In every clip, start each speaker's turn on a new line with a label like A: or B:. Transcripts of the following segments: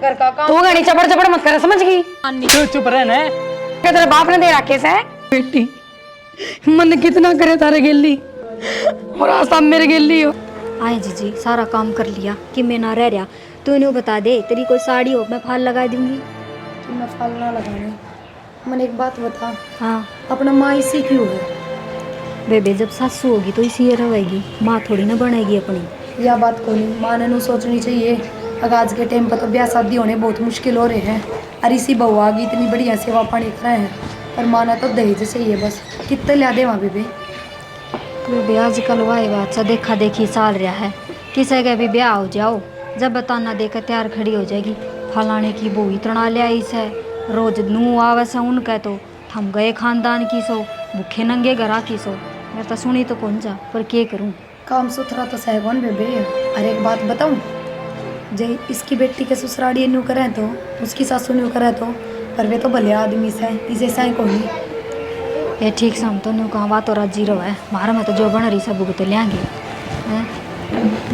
A: घर का काम।
B: तू घड़ी चपड़ चपड़ मत कर, समझ गई?
C: तू चुप रह ना।
B: क्या तेरे बाप ने दे रखे से? बेटी मन कितना करे तारे गेली और आज सब मेरे गेली हो।
D: आए जीजी सारा काम कर लिया कि मैं ना रह रहा। तू इन्हें बता दे, तेरी कोई साड़ी हो मैं फाल लगा दूंगी।
A: तू मैं फाल ना लगाने। मैंने एक बात बता,
D: हाँ
A: अपना माँ इसी क्यों है?
D: बेबे जब सासू होगी तो इसी रहेगी, माँ थोड़ी ना बनेगी अपनी।
A: यह बात को नहीं माँ ने सोचनी चाहिए। अगर आज के टाइम पर तो ब्याह शादी होने बहुत मुश्किल हो रहे हैं और इसी बहू आ गई इतनी बढ़िया सेवा पानी कर रहे हैं और माँ ने तो दहेज चाहिए बस। कितने लिया दे वहाँ बेबे?
D: बेबे आजकल वाई बात सा देखा देखी साल रहा है, किसी का भी ब्याह हो जाओ जब बताना देकर तैयार खड़ी हो जाएगी। फलाने की बहू इतना ले आई से, रोज नू आवे से उनका तो थम गए खानदान की सो, भूखे नंगे घरा की सो। मैं तो सुनी तो कौन जा पर के करूँ।
A: काम सुथरा तो सहगोन बेबे। अरे एक बात बताऊँ, जे इसकी बेटी के ससुराड़ी न्यू करें तो उसकी सासू न्यू करें तो, पर वे तो भले आदमी से इसे सही को नहीं।
D: ये ठीक से हम तो न्यू कहाँ बात और राजी रहो है, मारा में तो जो बन रही सब भुगत लेंगे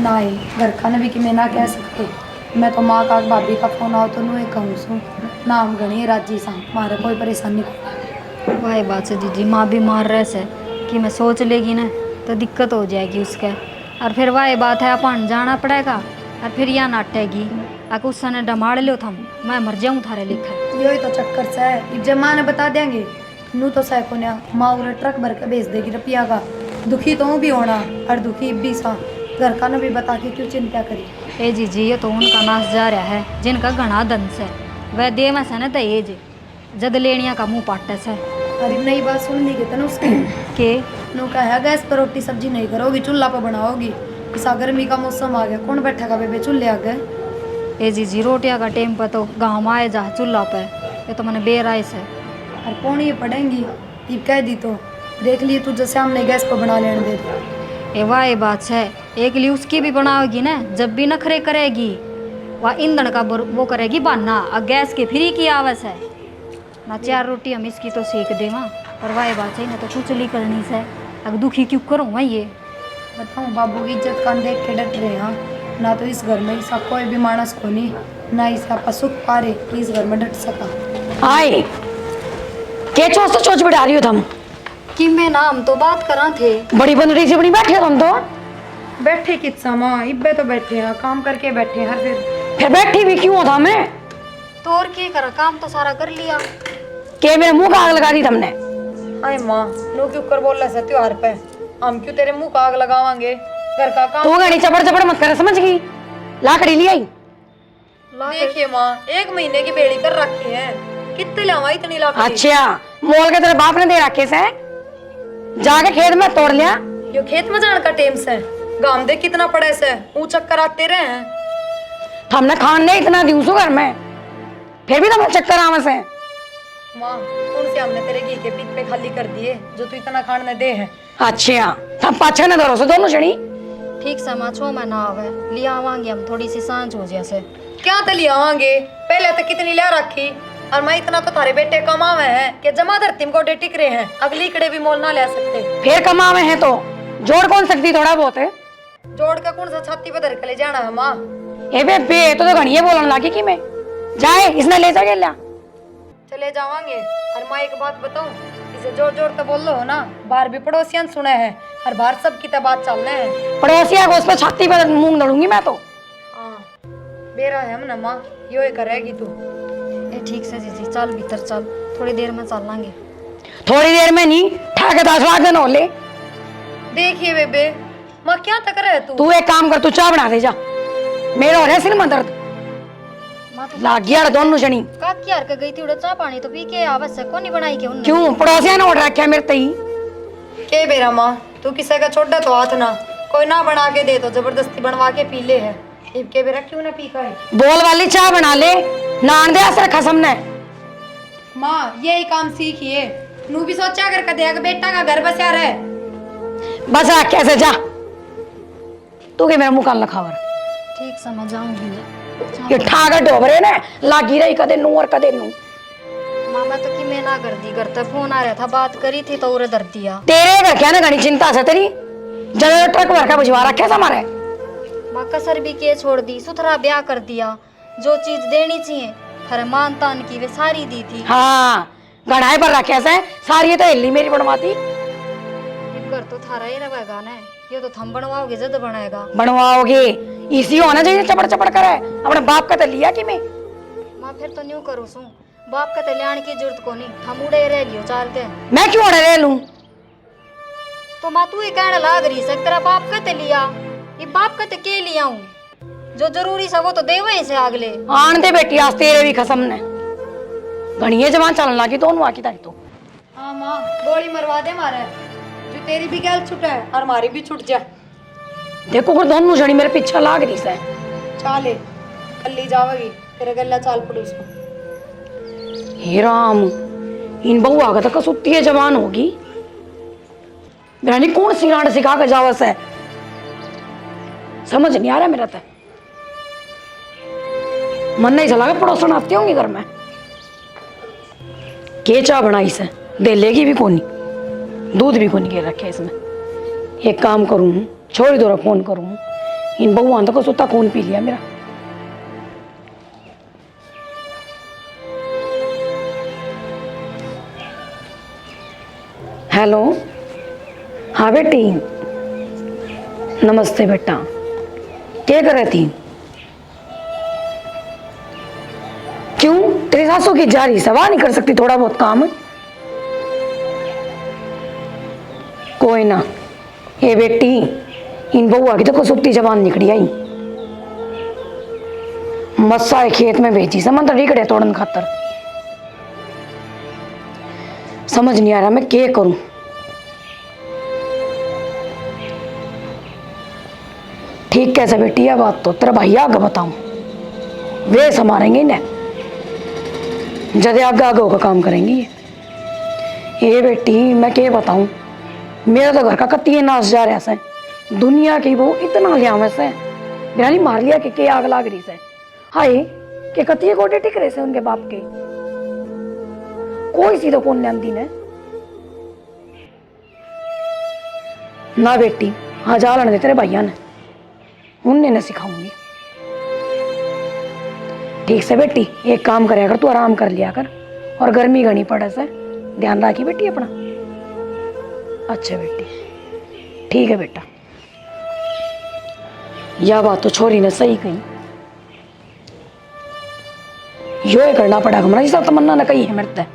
A: ना ही घर का भी कि मैं ना कह सकते। मैं तो माँ का भाभी का फोन आओ तो नू कहूँ सू ना हम गणी राजी सा, मारे कोई परेशानी को।
D: वही बात से जीजी माँ भी मार रहे से कि मैं सोच लेगी ना तो दिक्कत हो जाएगी उसके। और फिर वही बात है अपन जाना पड़ेगा और फिर यहाँ नाटेगी अगर उस ने डमाड़ लो थम मैं मर जाऊँ थारे लिखा।
A: यही तो चक्कर से है, जब माँ ने बता देंगे नू तो सह को माँ उन्हें ट्रक भर के भेज देगी रुपया का। दुखी तो भी होना और दुखी भी सा, घर का न भी बता के क्यों चिंता करी।
D: ए जीजी ये तो उनका नाश जा रहा है जिनका घना धन से वह दे में से न दहेज जद लेनिया का मुँह पाटे से।
A: अरे नई बात सुन ली गई उसके
D: के
A: नू कहा गैस पर रोटी सब्जी नहीं करोगी चूल्हा पर बनाओगी। इस गर्मी का मौसम आ गया कौन बैठेगा बेबे चूल्हे आगे।
D: ए जीजी रोटियां का टाइम पर तो गाँव आए जा चूल्हा पे, ये तो मैंने बेराय से।
A: और कौन ये पढ़ेंगी ये कह दी तो देख लिए तुझे सामने गैस पर बना लेने दे।
D: ए वाह ये बात है, एक लिए उसकी भी बनाओगी ना जब भी नखरे करेगी वह ईंधन का वो करेगी बहाना और गैस की फ्री की आवस है ना। 4 रोटी हम इसकी तो सेक दे वहाँ और वाह ये बात है ना तो कुचली करनी से अब दुखी क्यों करूँ वही ये
A: बताऊँ। बाबू की इज्जत कान देख के डट रहे हाँ, ना तो इस घर में ऐसा कोई भी मानस को नहीं ना इसका पसुख पारे कि इस घर में डट सका।
B: आए के चोच तो चोच बिठा रही हो तुम
D: कि मैं ना हम तो बात करा थे।
B: बड़ी बन रही से बड़ी बैठे हो तुम तो।
A: बैठे कितना माँ इब्बे तो बैठे हैं काम करके बैठे हैं हर
B: फिर बैठी भी क्यों था मैं?
D: तो और क्या करा, काम तो सारा कर लिया।
B: के मेरे मुंह का आग लगा दी तुमने?
A: हाय माँ नो क्यों कर बोल रहा है त्योहार पे हम क्यों तेरे मुंह का आग लगावांगे? घर का काम
B: तू घड़ी चपड़ चपड़ मत कर, समझ गई? लाकड़ी ले आई।
A: देखिए माँ 1 महीने की बेड़ी कर रखी है, कितने लावा इतनी लाकड़ी?
B: अच्छा मोल के तेरे बाप ने दे रखे से जाके खेत में तोड़ लिया।
A: यो खेत में जाने का टेम से गांव देख कितना पड़े से ऊ चक्कर आते रहे हैं।
B: हमने खान नहीं इतना दिवसों घर में फिर भी तुम्हें चक्कर आवे से।
A: माँ कौन से हमने तेरे घी के पीक पे खाली कर दिए जो तू इतना खान न दे है?
B: अच्छा तब पाछे न धरो से दोनों जनी।
D: ठीक समाचो मैं ना आवे लिया आवांगे हम थोड़ी सी सांझ हो जैसे।
A: क्या तली आवांगे पहले तो कितनी लिया रखी और मैं इतना तो थारे बेटे कमावे हैं कि जमा धरती में गोडे टिक रहे हैं, अगली कड़े भी मोल ना ले सकते।
B: फिर कमावे हैं तो जोड़ कौन सकती थोड़ा बहुत है।
A: जोड़ का कौन सा छाती पे धर के ले जाना है माँ?
B: ए बे तो घड़िए बोलने लगी कि मैं जाए इसने ले जाके लिया।
A: चले जावांगे। और माँ एक बात बताऊं, इसे जोर जोर तो बोल लो हो ना, बाहर भी पड़ोसियन सुने हैं और बाहर सब की बात चल रहे हैं।
B: पड़ोसिया को उस पर छाती पर मूंग दौड़ूंगी मैं तो।
A: हाँ बेरा है हम ना माँ यो ही करेगी तू।
D: ए ठीक से जीजी चल भीतर चल, थोड़ी देर में चल लांगे।
B: थोड़ी देर में नहीं ठाके 10 दिन हो ले।
A: देखिए बेबे माँ क्या तक रहे
B: तू एक काम कर तू चाय बना दे जा, मेरा हो रहा है सिर में दर्द लाग गया दोनों जनी।
D: का क्या कर गई थी उड़े चाय पानी तो पी के आवश्यक को नहीं बनाई के उन्होंने।
B: क्यों पड़ोसिया ने ऑर्डर रखा मेरे तई
A: के बेरा माँ तू किसी का छोड़ा तो हाथ ना, कोई ना बना के दे तो जबरदस्ती बनवा के पी ले है। के बेरा क्यों ना पी का है?
B: बोल वाली चाय बना ले नान दे असर खसम ने।
A: माँ यही काम सीखिए, नू भी सोचा कर दिया बेटा का घर बसा रहे।
B: बस आ कैसे जा तू के मेरा मुंह कान लखावर।
D: ठीक समझ जाऊंगी
B: ये ठाकर डोबरे ने लागी रही कदे नू और कदे नू।
D: मामा तो कि मैं ना कर दी, घर तक फोन आ रहा था बात करी थी तो उरे दर दिया।
B: तेरे घर क्या ना घनी चिंता से तेरी जब ट्रक भर का भिजवा रखे हमारे।
D: माँ कसर भी के छोड़ दी, सुथरा ब्याह कर दिया जो चीज देनी चाहिए खर मान तान की वे सारी दी थी।
B: हाँ गढ़ाई पर रखे से सारी तो हिल्ली मेरी बनवाती।
D: घर तो थारा ही रहेगा ना, ये तो थम बनवाओगे जद बनाएगा।
B: बनवाओगे इसी होना चाहिए चपड़ चपड़ करे अपने बाप का तो लिया कि मैं
D: माँ फिर तो न्यू करूँ सू बाप का तल्याण की जरूरत को नहीं, हम उड़े रह लियो चाल के।
B: मैं क्यों रह लूं?
D: तो माँ तू ही कहने लाग रही सक तेरा बाप का ते लिया, ये बाप का ते के लिया हूँ, जो जरूरी सा वो तो देवे से आगले।
B: आन दे बेटी आज तेरे भी कसम ने घणिये जवान चलन लगी तो आकी ताई तो।
A: हाँ माँ गोली मरवा दे मारे, जो तेरी भी गैल छुटे और हमारी भी छुट जाए।
B: देखो फिर दोनों जनी मेरे पीछे लाग रही से।
A: चाले कल्ली जावेगी तेरे गल्ला चाल पड़ी उसको।
B: हे राम इन बहुआ का तो कसुत्ती है जवान होगी मेरा कौन सी रांड सिखा के जावस है समझ नहीं आ रहा मेरा तो। मन नहीं चला पड़ोसन आती होंगी घर में के चाह बनाई से दे लेगी भी कोनी दूध भी कोनी के रखे इसमें। एक काम करूं छोड़ दो फोन करूं इन बहुआ तो कसुत्ता कौन पी लिया मेरा। हेलो हाँ बेटी नमस्ते बेटा क्या कर रही थी? क्यों तेरी सासू की जा रही सवाल नहीं कर सकती थोड़ा बहुत काम? कोई ना ये बेटी इन बउआ की तो कसुत्ती जबान निकली आई मस्सा खेत में भेजी समंदर रिकड़े तोड़न खातर। समझ नहीं आ रहा मैं क्या करूं। ठीक कैसे बेटी यह बात तो तेरा भाई आगे बताऊं वे संभालेंगे इन्हें जदे आगे आगे होकर काम करेंगी ये बेटी मैं क्या बताऊं मेरा तो घर का कत्ती नाश जा रहा से दुनिया की वो इतना लिया में से बिरानी मार लिया कि आग लाग रही से। हाय के कत्ती गोडे टिक रहे से उनके बाप के कोई सी तो कौन दी ने ना बेटी हाँ जा लड़ने तेरे भैया ने उनने न सिखाऊंगी। ठीक से बेटी एक काम करे अगर तू आराम कर लिया कर और गर्मी घनी पड़े से ध्यान रखी बेटी अपना। अच्छा बेटी ठीक है बेटा यह बात तो छोरी ने सही कही यो ही करना पड़ा हमारा इस तमन्ना ने कही है मेरे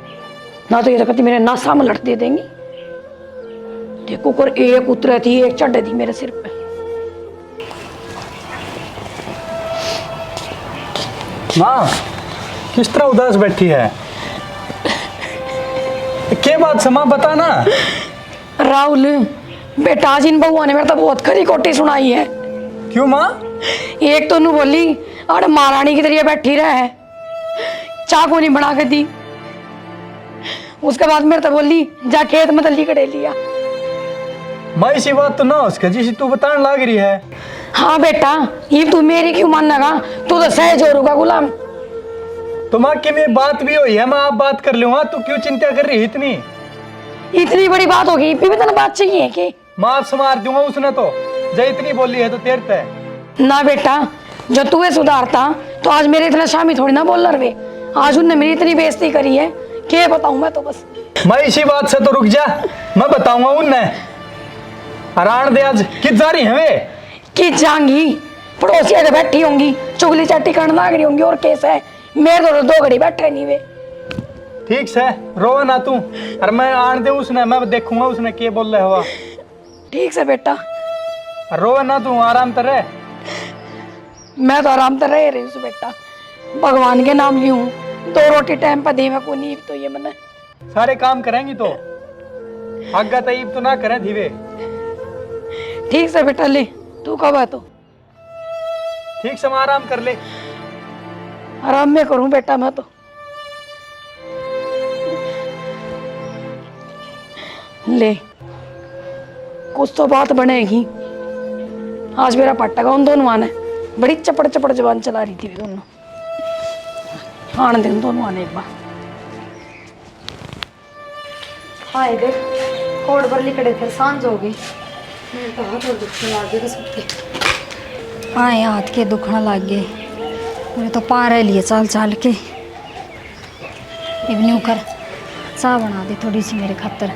B: ना तो ये तो कहती मेरे नासा में लट दे देंगी। देखो कर एक उतरे थी एक चढ़े थी मेरे सिर पे।
C: माँ किस तरह उदास बैठी है क्या बात से माँ बता ना।
B: राहुल बेटा आज इन बहुआ ने मेरे तो बहुत खरी कोटी सुनाई है।
C: क्यों माँ?
B: एक तो नू बोली अरे महारानी की तरह बैठी रहे चाकू नहीं बना के दी। उसके बाद मेरे तो बोली जा खेत में तली कड़े लिया।
C: माँ इसी बात तो ना उसके जिसे तू बताने लग रही है।
B: हाँ बेटा ये तू मेरी क्यों मानना तू तो सहजोरू का गुलाम।
C: तो माँ की मेरी बात भी हुई है मैं आप बात कर लूंगा तू क्यों चिंता कर रही है
B: इतनी बड़ी बात होगी भी तो बात चाहिए कि
C: माँ संवार दूंगा उसने तो जय इतनी बोली है तो तेरे तय
B: ना बेटा जो तू सुधारता तो आज मेरे इतना शामी थोड़ी ना बोल रहे आज उनने मेरी इतनी बेइज्जती करी है क्या बताऊं मैं तो बस।
C: मैं इसी बात से तो रुक जा मैं बताऊंगा उनने हरान दे आज कित जा रही है वे
B: कि जांगी पड़ोसिया से बैठी होंगी चुगली चाटी करने लाग रही होंगी और केस है मेरे तो दो घड़ी बैठे नहीं वे।
C: ठीक से रो ना तू और मैं आन दे उसने मैं देखूंगा उसने क्या बोल रहा हुआ।
B: ठीक से बेटा
C: रो ना तू आराम तर रह।
B: मैं तो आराम तर रह रही हूँ बेटा भगवान के नाम ली हूँ 2 रोटी टाइम पर दे मैं को नहीं तो ये मैंने
C: सारे काम करेंगी तो आगा तईब तो ना करें धीरे।
B: ठीक से बेटा ले तू कब है तो
C: ठीक से मैं आराम कर ले।
B: आराम में करूं बेटा मैं तो। ले कुछ तो बात बनेगी आज मेरा पट्टा का उन दोनों आने बड़ी चपड़ चपड़ जबान चला रही थी दोनों आने दे उन दोनों आने एक बार।
A: हाँ देख कोड पर लिखड़े थे सांझ हो गई मेरे तो हाथ और दुखने लग गए कसुत्ते।
D: हाँ ये हाथ के दुखना लग गए मेरे तो पार है लिए चाल चाल के इवनिंग कर चाह बना दे थोड़ी सी मेरे खातर,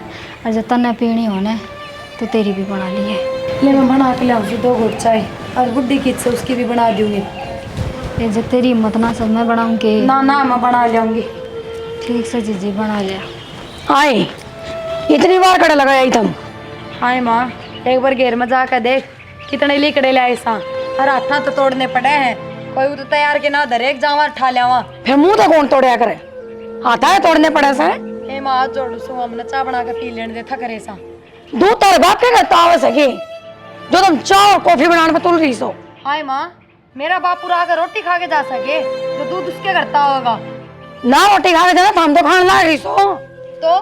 D: और जब तन्ने पीनी हो ना तो तेरी भी बना ली है।
A: ले मैं बना के लाऊंगी 2 घूट चाय, और बुड्ढी की से उसकी भी बना दूंगी।
D: ये जब तेरी हिम्मत ना सब मैं बनाऊंगी।
A: ना ना मैं बना लाऊंगी।
D: ठीक से जीजी बना लिया।
B: आए इतनी बार कड़ा लगाया ही तुम।
A: हाय माँ, एक बार घेर में जाकर देख कितने लिकड़े लाए सा, और हाथा तो तोड़ने पड़े हैं। कोई तो तैयार के ना धरे एक जावा ठा लिया।
B: फिर मुंह तो कौन तोड़या करे, आता है तोड़ने पड़े से।
A: हे माँ हाथ जोड़ सो, हमने चाय बना के पी लेने दे था करे सा।
B: दूध तारे बाप के करता आवे सके जो तुम चाय और कॉफी बनाने पे तुल रही सो।
A: हाय माँ, मेरा बाप पूरा आकर रोटी खा के जा सके जो दूध उसके करता होगा।
B: ना रोटी खा के जाना तो हम तो खाने लग रही सो।
A: तो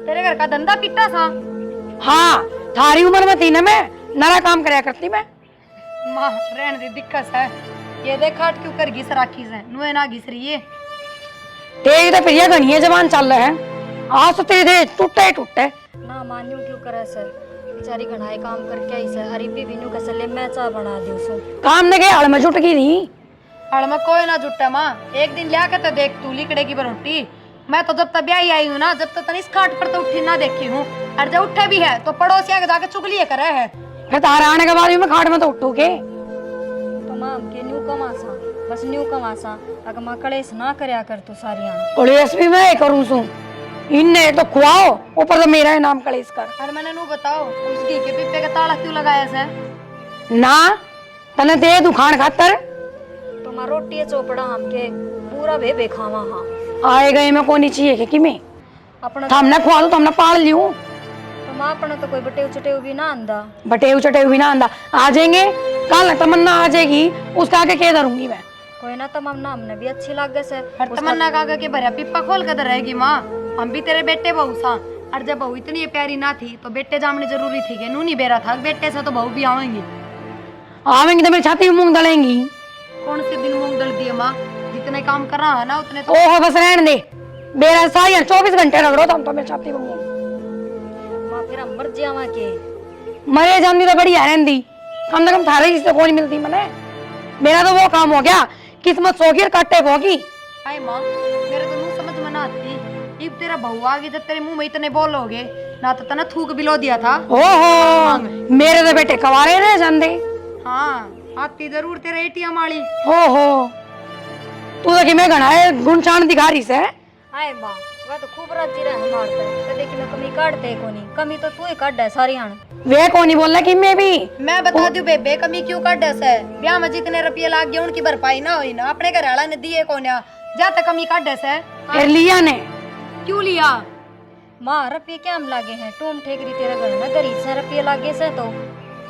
A: तेरे घर का धंधा पिट्टा सा।
B: हाँ थारी उम्र में थी ना मैं नरा काम करया करती मैं।
A: माँ रहने दे, दिक्कत है। ये देख खाट क्यों कर घिस राखी से, नुए ना घिस रही है।
B: तेरी तो प्रिया घनिया जवान चल रहे हैं, आज तो तेरे दे टूटे टूटे।
D: ना मान्यू क्यों करे सर, बेचारी घनाए काम करके आई सर। हरी भी बिनू कसले ले मैं चाह बना दूं सो।
B: काम ने के हड़ में जुट गई थी।
A: हड़ में कोई ना जुटा माँ, एक दिन लिया के तो देख तू लिकड़े की रोटी। मैं तो जब तक ब्याही आई हूँ ना, जब तक इस खाट पर तो उठी ना देखी हूँ, और जब उठे भी है तो पड़ोसिया के जाके चुगलियां करे है।
B: फिर तारे आने के बाद में खाट में तो उठू के।
D: तो मां के न्यू कमासा, बस न्यू कमासा, अगर मां कलेस ना करया कर तू सारी आन।
B: कलेस भी मैं करूँ सू, इनने तो खुआओ ऊपर तो मेरा ही नाम कलेस कर।
A: और मैंने नू बताओ उस घी के पिप्पे का ताला क्यों लगाया से?
B: ना तने दे दू खान खातर।
D: तो मां रोटी चोपड़ा हमके पूरा भे खावा। हाँ
B: आए गए में कोनी चाहिए कि मैं
D: अपना
B: हमने खुआ दू, तुमने पाल लियो।
D: तो मां अपना तो कोई बटे चटे भी ना आंदा।
B: बटे चटे हुई ना आंदा आ जाएंगे, कल तमन्ना आ जाएगी उसका आगे के धरूंगी मैं।
D: कोई ना तमन्ना हमने भी अच्छी लगे से।
A: और तमन्ना काका के भरिया पिप्पा खोल कर रहेगी माँ। हम भी तेरे बेटे बहू सा, और जब बहू इतनी प्यारी ना थी तो बेटे जामनी जरूरी थी कि नू नहीं बेरा था। बेटे से तो बहू भी आवेंगी।
B: आवेंगी तो मेरी छाती में मूंग दलेंगी।
A: कौन से दिन मूंग दल दिए माँ? जितने काम कर रहा है ना उतने तो।
B: ओहो बस रहने दे, मेरा साया 24 घंटे रगड़ो तुम तो मेरी छाती में मूंग।
D: मां फिर हम मर जावा के।
B: मरे जानी तो बढ़िया रहती, कम से कम थारे इससे कौन मिलती मने। मेरा तो वो काम हो गया, किस्मत सोगी और काटे भोगी।
A: हाय माँ, मेरे तो मुंह समझ में ना आती। इब तेरा बहू आ गई जब तेरे मुंह में इतने बोलोगे ना, तो तना थूक बिलो दिया था।
B: ओहो मेरे तो बेटे कवारे रहे जाते।
A: हाँ आती जरूर तेरे एटीएम वाली।
B: ओहो तू तो कि मैं घनाए गुण चाण दिखा रही से।
D: हाय मां वह तो खूब राजी रहे हमार पे, तो देखी मैं कमी काटते कोनी, कमी तो तू ही काट है सारी आन।
B: वे कोनी बोलना कि मैं भी।
A: मैं बता दूं बेबे कमी क्यों कर दस है। ब्याह में जितने रुपये लाग गए उनकी भरपाई ना हुई ना, अपने घर वाला ने दिए कौन जाते कमी कर दस है।
B: फिर लिया ने
A: क्यों लिया?
D: मां रुपये क्या हम लागे हैं, टूम ठेकरी तेरे घर में गरीब से रुपये लागे से तो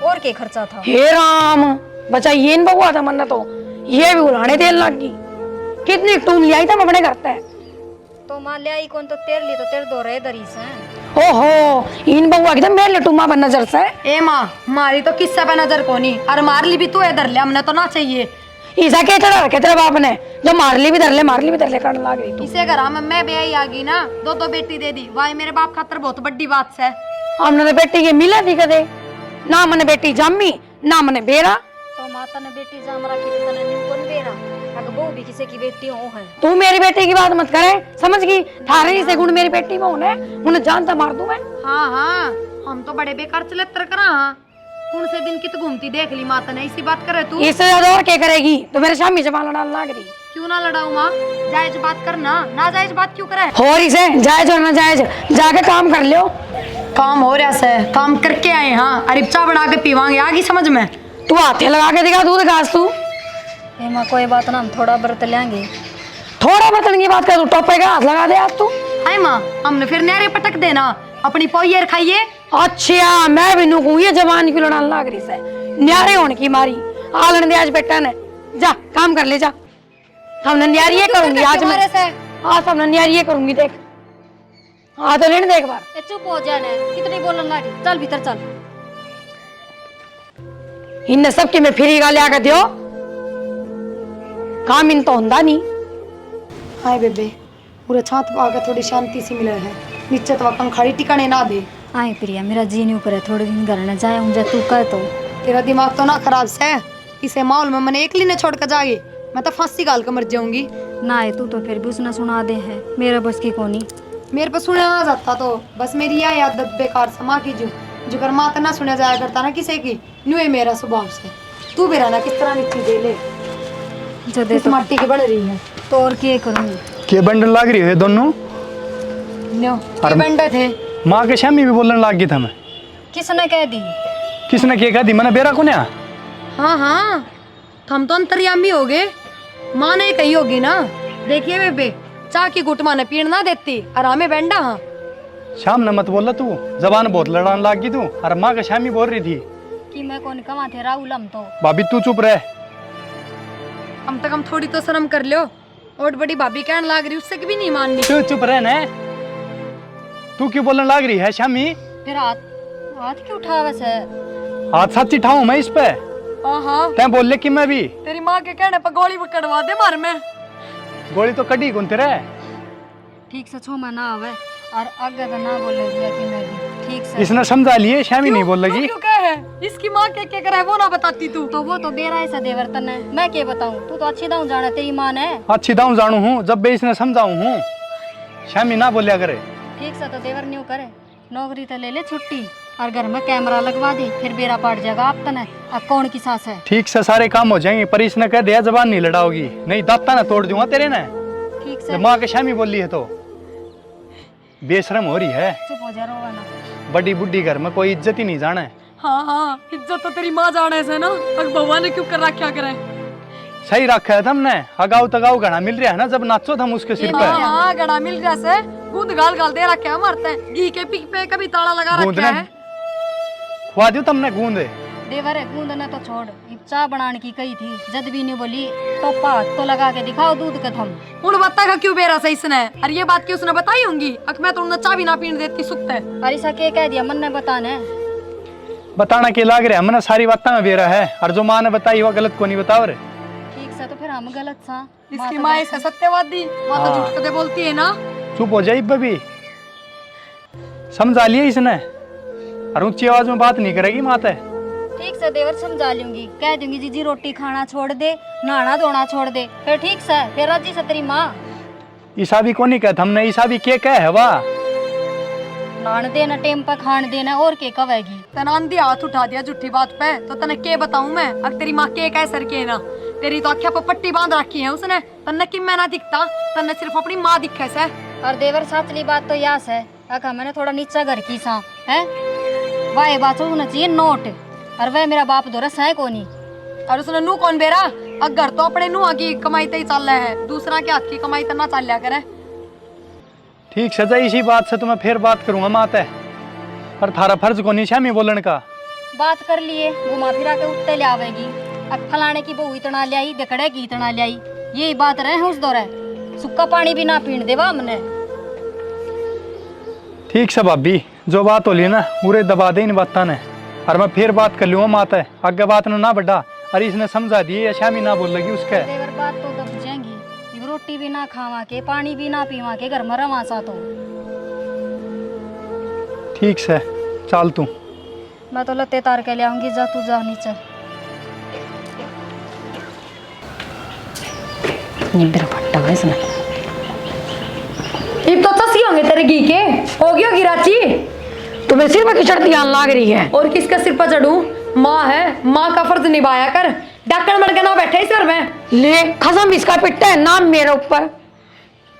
D: और के खर्चा था।
B: हे राम बचा ये न बउआ था मन्ना, तो ये भी उड़ाने तेल लग गई। कितनी टूम लिया था अपने घर पे।
D: तो मां ले आई कौन, तो तेरे लिए तो तेरे दो रहे दरी से।
B: ओहो इन बउआ की तो मेरे लिए टूमा पर नजर से।
A: ए माँ मारी तो किस्सा पे नजर कोनी, और मार ली भी तू इधर ले, हमने तो ना चाहिए।
B: ईसा के चढ़ा रखे तेरे बाप ने, जो मार ली भी धर ले, मार ली भी धर ले करने लग रही तू।
A: इसे घर में मैं ब्याही आ गई ना, दो बेटी दे दी, वाई मेरे बाप खातर बहुत बड़ी बात है।
B: हमने तो बेटी के मिला थी कदे ना, मने बेटी जम्मी ना मने बेरा।
D: तो माता ने बेटी जाम रखी तो तने न्यू कौन बेरा, अगर वो भी किसी की बेटी हो है।
B: तू मेरी बेटी की बात मत करे, समझ गई। थारे से गुण मेरी बेटी में होने उन्हें जानता मार दूं मैं।
A: हाँ हाँ हम तो बड़े बेकार चलत्र करा। हाँ कौन से दिन कित घूमती देख ली माता ने, इसी बात करे तू।
B: इससे ज्यादा और क्या करेगी, तो मेरे शामी जमाना डाल लग रही।
A: क्यों ना लड़ाऊ माँ, जायज बात करना, ना जायज बात क्यों करे।
B: हो रही से जायज और ना जायज जाके काम कर लियो।
A: काम हो रहा से, काम करके आए। हाँ अरे चाय बना के पीवांगे, आगी समझ में।
B: तू हाथे लगा के दिखा दूध घास तू।
D: ए मां कोई बात ना, हम थोड़ा व्रत लेंगे।
B: थोड़ा बर्तन की बात कर, तू टोपे का हाथ लगा दे आज तू।
A: हाय माँ हमने फिर नहरे पटक देना, अपनी पोयर खाइए।
B: अच्छा मैं भी नुकू ये जवान की लड़ान लग रही से, न्यारे होने की मारी। आलन दे आज बेटा ने, जा काम कर ले जा। हमने न्यारी ये करूंगी आज मैं, आज हमने न्यारी ये करूंगी देख। हाँ तो लेने देख बार।
D: ए चुप हो जाने, कितनी बोलन लागी, चल भीतर चल।
B: इनने सबके में फ्री का लिया कर दियो, काम इन तो होंदा नहीं।
A: हाय बेबे पूरा छात आकर थोड़ी शांति सी मिले है, नीचे तो पंखाड़ी टिकाने ना दे।
D: आए प्रिया मेरा जी नहीं करे, थोड़े दिन घर न जाए, मुझे तू कह तो।
A: तेरा दिमाग तो ना खराब से, इसे माहौल में मैंने एकली ने छोड़ कर जागे। मैं तो फांसी गाल कर मर जाऊंगी।
D: ना है तू तो फिर भी उसने सुना दे है, मेरा बस की कोनी।
A: मेरे पे सुना आ जाता तो बस मेरी यह आदत बेकार समा की जो कर माता ना सुना जाया करता ना किसी की, न्यू है मेरा स्वभाव से। तू भी रहना किस तरह नीची दे ले
D: जदे
A: इस
D: तो
A: मट्टी की बन रही है
D: तो और क्या करूँगी।
C: के बंडल लाग रही है दोनों।
A: न्यो के बंडे थे।
C: माँ के शामी भी बोलने लाग गई था मैं।
D: किसने कह दी?
C: किसने क्या कहा दी मैंने बेरा को न्या।
A: हाँ हाँ हम तो अंतर्यामी हो गए। माँ ने कही होगी ना, देखिए बेबे चाह की गुट माँ ने पीण ना देती आरामे बैंडा। हाँ
C: शाम ने मत बोला तू, जबान बहुत लड़ाने लाग गई तू। और माँ के शामी बोल रही थी
D: कि मैं कौन कमा थे राहुल हम तो।
C: भाभी तू चुप रह।
A: कम से कम थोड़ी तो शर्म कर लो। और बड़ी भाभी कहने लाग रही उससे भी नहीं माननी।
C: तू चुप रह न। तू क्यों बोलने लाग रही है शामी?
D: फिर हाथ हाथ क्यों उठा वैसे?
C: हाथ सच्ची ठाऊं मैं इस पे।
A: हाँ
C: तै बोल ले कि मैं भी
A: तेरी माँ के कहने पर गोली पकड़वा दे मार में।
C: गोली तो कड़ी कौन तेरे।
D: ठीक से छो मैं ना आवे और आगे तो ना बोले दिया कि मैं भी ठीक से।
C: इसने समझा लिए शामी नहीं बोल लगी।
A: क्यों कहे इसकी माँ क्या करे वो ना बताती तू।
D: तो वो तो बेरा ऐसा देवर्तन है, मैं क्या बताऊं। तू तो अच्छी दाऊ जाना तेरी माँ ने।
C: अच्छी दाऊं जानू हूँ जब भी इसने समझाऊं हूँ। शामी ना बोलिया करे।
D: ठीक से तो देवर न्यू करे, नौकरी तो ले ले छुट्टी और घर में कैमरा लगवा दे, फिर बेरा पाट जाएगा आप तने। अब कौन की सास है?
C: ठीक से सारे काम हो जाएंगे पर इसने कह दिया जबान नहीं लड़ाओगी, नहीं दाता ना तोड़ दूंगा तेरे ने।
D: ठीक से
C: जब माँ के शामी बोली है तो बेशरम हो रही है।
D: चुप हो जा, रोवा ना।
C: बड़ी बुड्ढी घर में कोई इज्जत ही नहीं जाने।
A: हाँ इज्जत तो तेरी माँ जाने से ना। अब भगवान ने क्यों कर रखा करे।
C: सही रखा है तुमने। अगाऊ तगाऊ घड़ा मिल रहा है ना जब नाचो हम उसके सिर पे।
A: हाँ गड़ा मिल रहा से गूंद गाल गाल दे रखा है मारते हैं। घी के पिक पे कभी ताला लगा रखा है।
C: खुआ दियो तुमने गूंद।
D: देवर है गूंद ने तो छोड़, चाय बनाने की कही थी जद भी नहीं बोली तो हाथ तो लगा के दिखाओ दूध का थम।
A: उन बत्ता का क्यों बेरा सही इसने। और ये बात क्यों उसने बताई होंगी। अक मैं तो उन्हें चाय भी ना पीने देती सुक्त है।
D: और ऐसा क्या कह दिया मन ने बताने।
C: बताना के लाग रहा है मैंने सारी बात में बेरा है और जो माँ ने बताई वो गलत को नहीं बताओ रे।
D: ठीक से तो फिर हम गलत सा।
A: इसकी माँ ऐसा सत्यवादी माँ तो झूठ कदे बोलती है ना।
C: चुप हो जाए बबी, समझा लिया इसने और ऊंची आवाज में बात नहीं करेगी माता।
D: ठीक से देवर समझा लूंगी, कह दूंगी जीजी रोटी खाना छोड़ दे, नहाना धोना छोड़ दे, फिर ठीक से फिर राजी से तेरी माँ।
C: ईसा भी को नहीं कहता हमने, ईसा भी के कह है वाह।
D: नहान देना टेम पर खान देना और के कवेगी।
A: तनांदी हाथ उठा दिया झूठी बात पे तो तने के बताऊं मैं। अब तेरी माँ के कह सर के ना। तेरी तो आँखें पर पट्टी बांध रखी है उसने। तन्ने कि मैं ना दिखता, तन्ने सिर्फ अपनी माँ दिखे से।
D: और देवर साचली बात तो यास है, अका मैंने थोड़ा नीचा घर की सा है वाह बात होना चाहिए नोट। और वह मेरा बाप दोरस है कोनी।
A: और उसने नू कौन बेरा। अगर तो अपने नू की कमाई ते ही चल रहा है, दूसरा के हाथ की कमाई तना चल लिया करे।
C: ठीक सजा इसी बात से तो मैं फिर बात करूंगा माता। पर थारा फर्ज को नहीं शामी बोलने का।
D: बात कर लिए घुमा फिरा के उत्ते ले आवेगी। अब फलाने की बहू इतना ले आई दकड़े की इतना ले आई, यही बात रहे उस दौरे। सुक्का पानी भी ना पीण देवा हमने।
C: ठीक से भाभी जो बात होली ना पूरे दबा दे इन बातों ने और मैं फिर बात कर लूंगा माता। आगे बात ना बढ़ा और इसने समझा दिए या शामी ना बोल लगी उसके।
D: देवर बात तो दब जाएंगी। रोटी भी ना खावा के पानी भी ना पीवा के घर में रवा सा तो।
C: ठीक से चल तू।
D: मैं तो लत्ते तार के ले आऊंगी, जा तू जा नीचे।
B: मेरा फट्टा है इसने।
A: इब तो चसी होंगे तेरे घी के। होगी होगी राची।
B: तुम्हें सिर में किचड़ ध्यान लाग रही है।
A: और किसका सिर पर चढ़ू। माँ है, माँ का फर्ज निभाया कर। डक्कन मर के ना बैठे इस घर में।
B: ले खसम इसका पिट्टा है नाम मेरे ऊपर।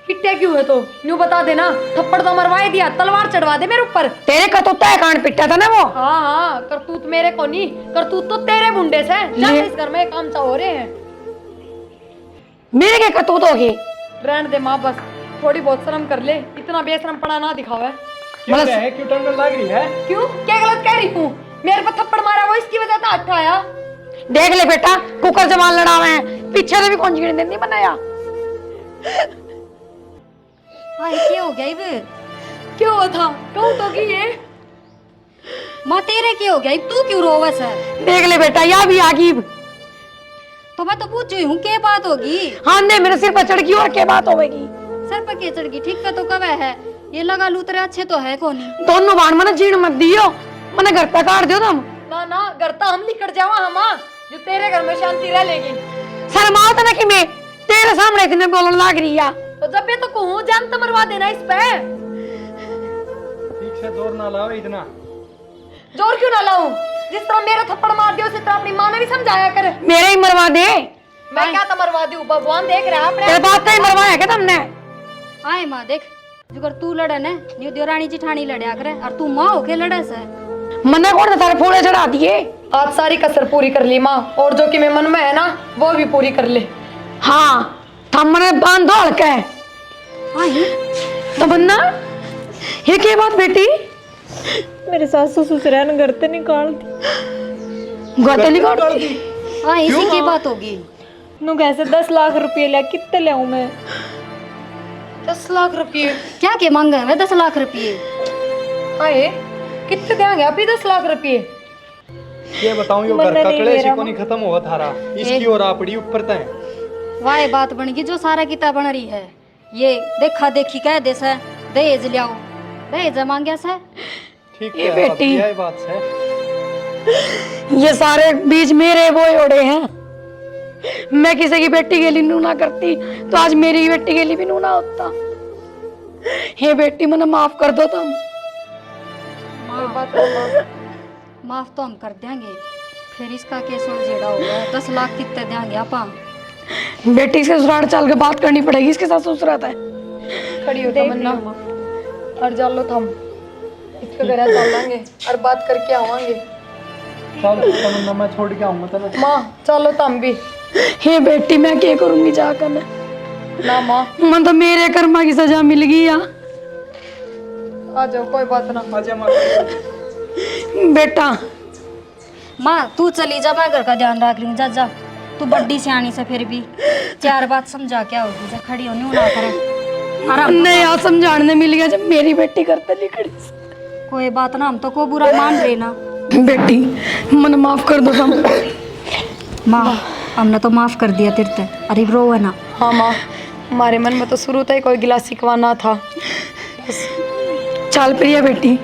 A: पिट्टे क्यों है तो न्यू बता देना। थप्पड़ तो मरवाई दिया, तलवार चढ़वा दे मेरे ऊपर।
B: तेरे का तो तय कांड पिट्टा था ना वो।
A: हाँ करतूत मेरे को नहीं, करतूत तो तेरे मुंडे से। जाके इस घर में काम चा हो रहे हैं।
B: मेरे के कतूत होगी।
A: रहने दे माँ बस, थोड़ी बहुत शर्म कर ले। इतना बेशरम पड़ा ना दिखावे।
C: क्यों है क्यों टंगल लग रही है।
A: क्यों क्या गलत कह रही हूँ। मेरे पर थप्पड़ मारा वो इसकी वजह से हाथ आया।
B: देख ले बेटा कुकर जमान लड़ावे हैं, पीछे से भी कौन जीने नहीं बनाया।
D: क्या हो गया इब?
A: क्यों हुआ था कहूँ तो कि ये
D: माँ तेरे क्या हो गया इब? तू क्यों रोवस है?
B: देख ले बेटा या भी आगी।
D: तो मैं तो पूछ रही हूँ क्या बात होगी।
B: हाँ ने मेरे सिर पर चढ़ गई और क्या बात होगी।
D: सर पर क्या चढ़ गई? ठीक का तो कब है ये लगा लूतरे अच्छे तो है कोनी।
B: दोनों बाण मैंने जीण मत दियो, मैंने घर पे काट दियो तुम।
A: ना ना घर तो हम निकट जावा हम जो तेरे घर में शांति रह लेगी।
B: शर्माओ तो ना कि मैं तेरे सामने कितने बोलने लग रही है।
A: तो जब ये तो कहूँ जान तो मरवा देना इस पे।
C: ठीक से जोर ना लाओ इतना।
A: जोर क्यों ना लाऊं? जिस तरह मेरा थप्पड़ मार दिया उसी तरह अपनी माँ ने भी समझाया कर।
B: मेरे ही मरवा दे।
A: मैं क्या तो मरवा दूं? भगवान देख रहा है अपने।
B: तेरे बाप का ही मरवाया क्या तुमने?
D: आए माँ देख, जुगर तू लड़े ने न्यू देवरानी जिठानी लड़या करे और तू माँ होके लड़े से।
B: मन्ने कौन सा तारे फूले चढ़ा दिए?
A: आज सारी कसर पूरी कर ली माँ, और जो कि मेरे मन में है ना वो भी पूरी कर ले।
B: हाँ थमने बांध दौड़ के।
D: आई
B: तो बन्ना ये क्या बात बेटी?
E: मेरे सासू ससुराल घर से निकाल दी।
B: गोतली काट दी।
D: हाँ इसी की बात होगी।
E: नु कैसे 10 लाख रुपये लिया, कितने लाऊं मैं?
A: 10 लाख रुपये?
D: क्या के मांगे है 10 लाख रुपये?
A: आए कितने देंगे अभी 10 लाख रुपये?
C: ये बताऊं यो घर का कलेश ही को नहीं खत्म हुआ थारा, इसकी और आपड़ी ऊपर तय।
D: वाह बात बन गई जो सारा किताब बन रही है। ये देखा देखी कह दे से दहेज लियाओ, दहेज मांगया से।
C: ठीक
B: ये
C: है
B: बेटी।
C: यही बात है।
B: ये सारे बीच मेरे बोए ओढ़े हैं। मैं किसी की बेटी के लिए नू ना करती तो आज मेरी बेटी के लिए भी नू ना होता। ये बेटी मने माफ कर दो तुम।
D: माफ तो हम कर देंगे, फिर इसका केस उलझेड़ा होगा। 10 लाख कितने देंगे आपा?
B: बेटी से ससुराल चल के बात करनी पड़ेगी, इसके साथ ससुराल है।
A: खड़ी हो तमन्ना और जान लो थम इसके घर चल लेंगे और बात करके आवांगे।
C: चल तमन्ना मैं छोड़ के आऊंगा तने।
A: माँ चलो तुम भी।
B: हे बेटी मैं क्या करूंगी जाकर?
A: ना माँ
B: मन तो मेरे कर्मा की सजा मिल गई या।
A: आ जाओ कोई बात ना।
C: आजा माँ।
B: बेटा
D: माँ तू चली जा, मैं घर का ध्यान रख लूँ। जा जा तू बड्डी सियानी से फिर भी 4 बात समझा क्या होगी। जा खड़ी होनी ना करे आराम।
B: नहीं यार समझाने मिल गया जब मेरी बेटी करते नहीं खड़ी।
D: कोई बात ना, हम तो को बुरा मान रहे ना।
B: बेटी मन माफ कर दो तुम।
D: माँ हमने तो माफ कर दिया तेरे ते। अरे रो है ना।
A: हाँ माँ हमारे मन में तो शुरू से ही कोई गिला शिकवा ना था।
B: चल प्रिया बेटी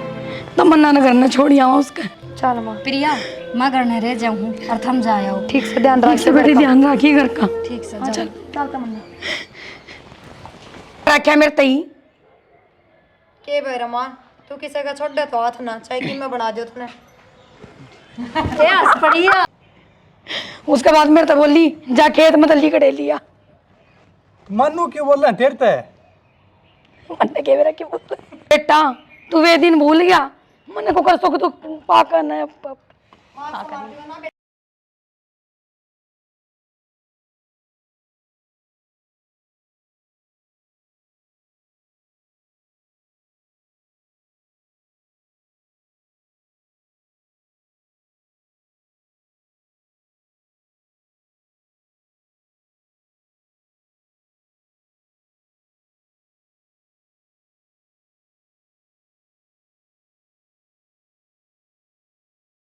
B: तमन्ना न करना छोड़ आवा उसका।
A: चल माँ
D: प्रिया मैं घर नहीं रह जाऊँ और थम जाया हो।
A: ठीक से ध्यान
B: ठीक
A: रख
B: से बेटी ध्यान रखिए घर का।
D: ठीक से
B: चल
A: चल तमन्ना
B: रखा मेरे तई।
A: के भाई रमान तू किसी का छोड़ दे तो हाथ ना चाहे कि मैं बना दियो तूने।
D: बढ़िया।
B: उसके बाद मेरे तो बोली जा खेत में तली कटे लिया।
C: मनु क्यों बोल रहे हैं तेरे ते?
B: मन्ने के मेरा क्यों बोल रहा है? बेटा तू वे दिन भूल गया मन्ने को कर सको तो पाकर न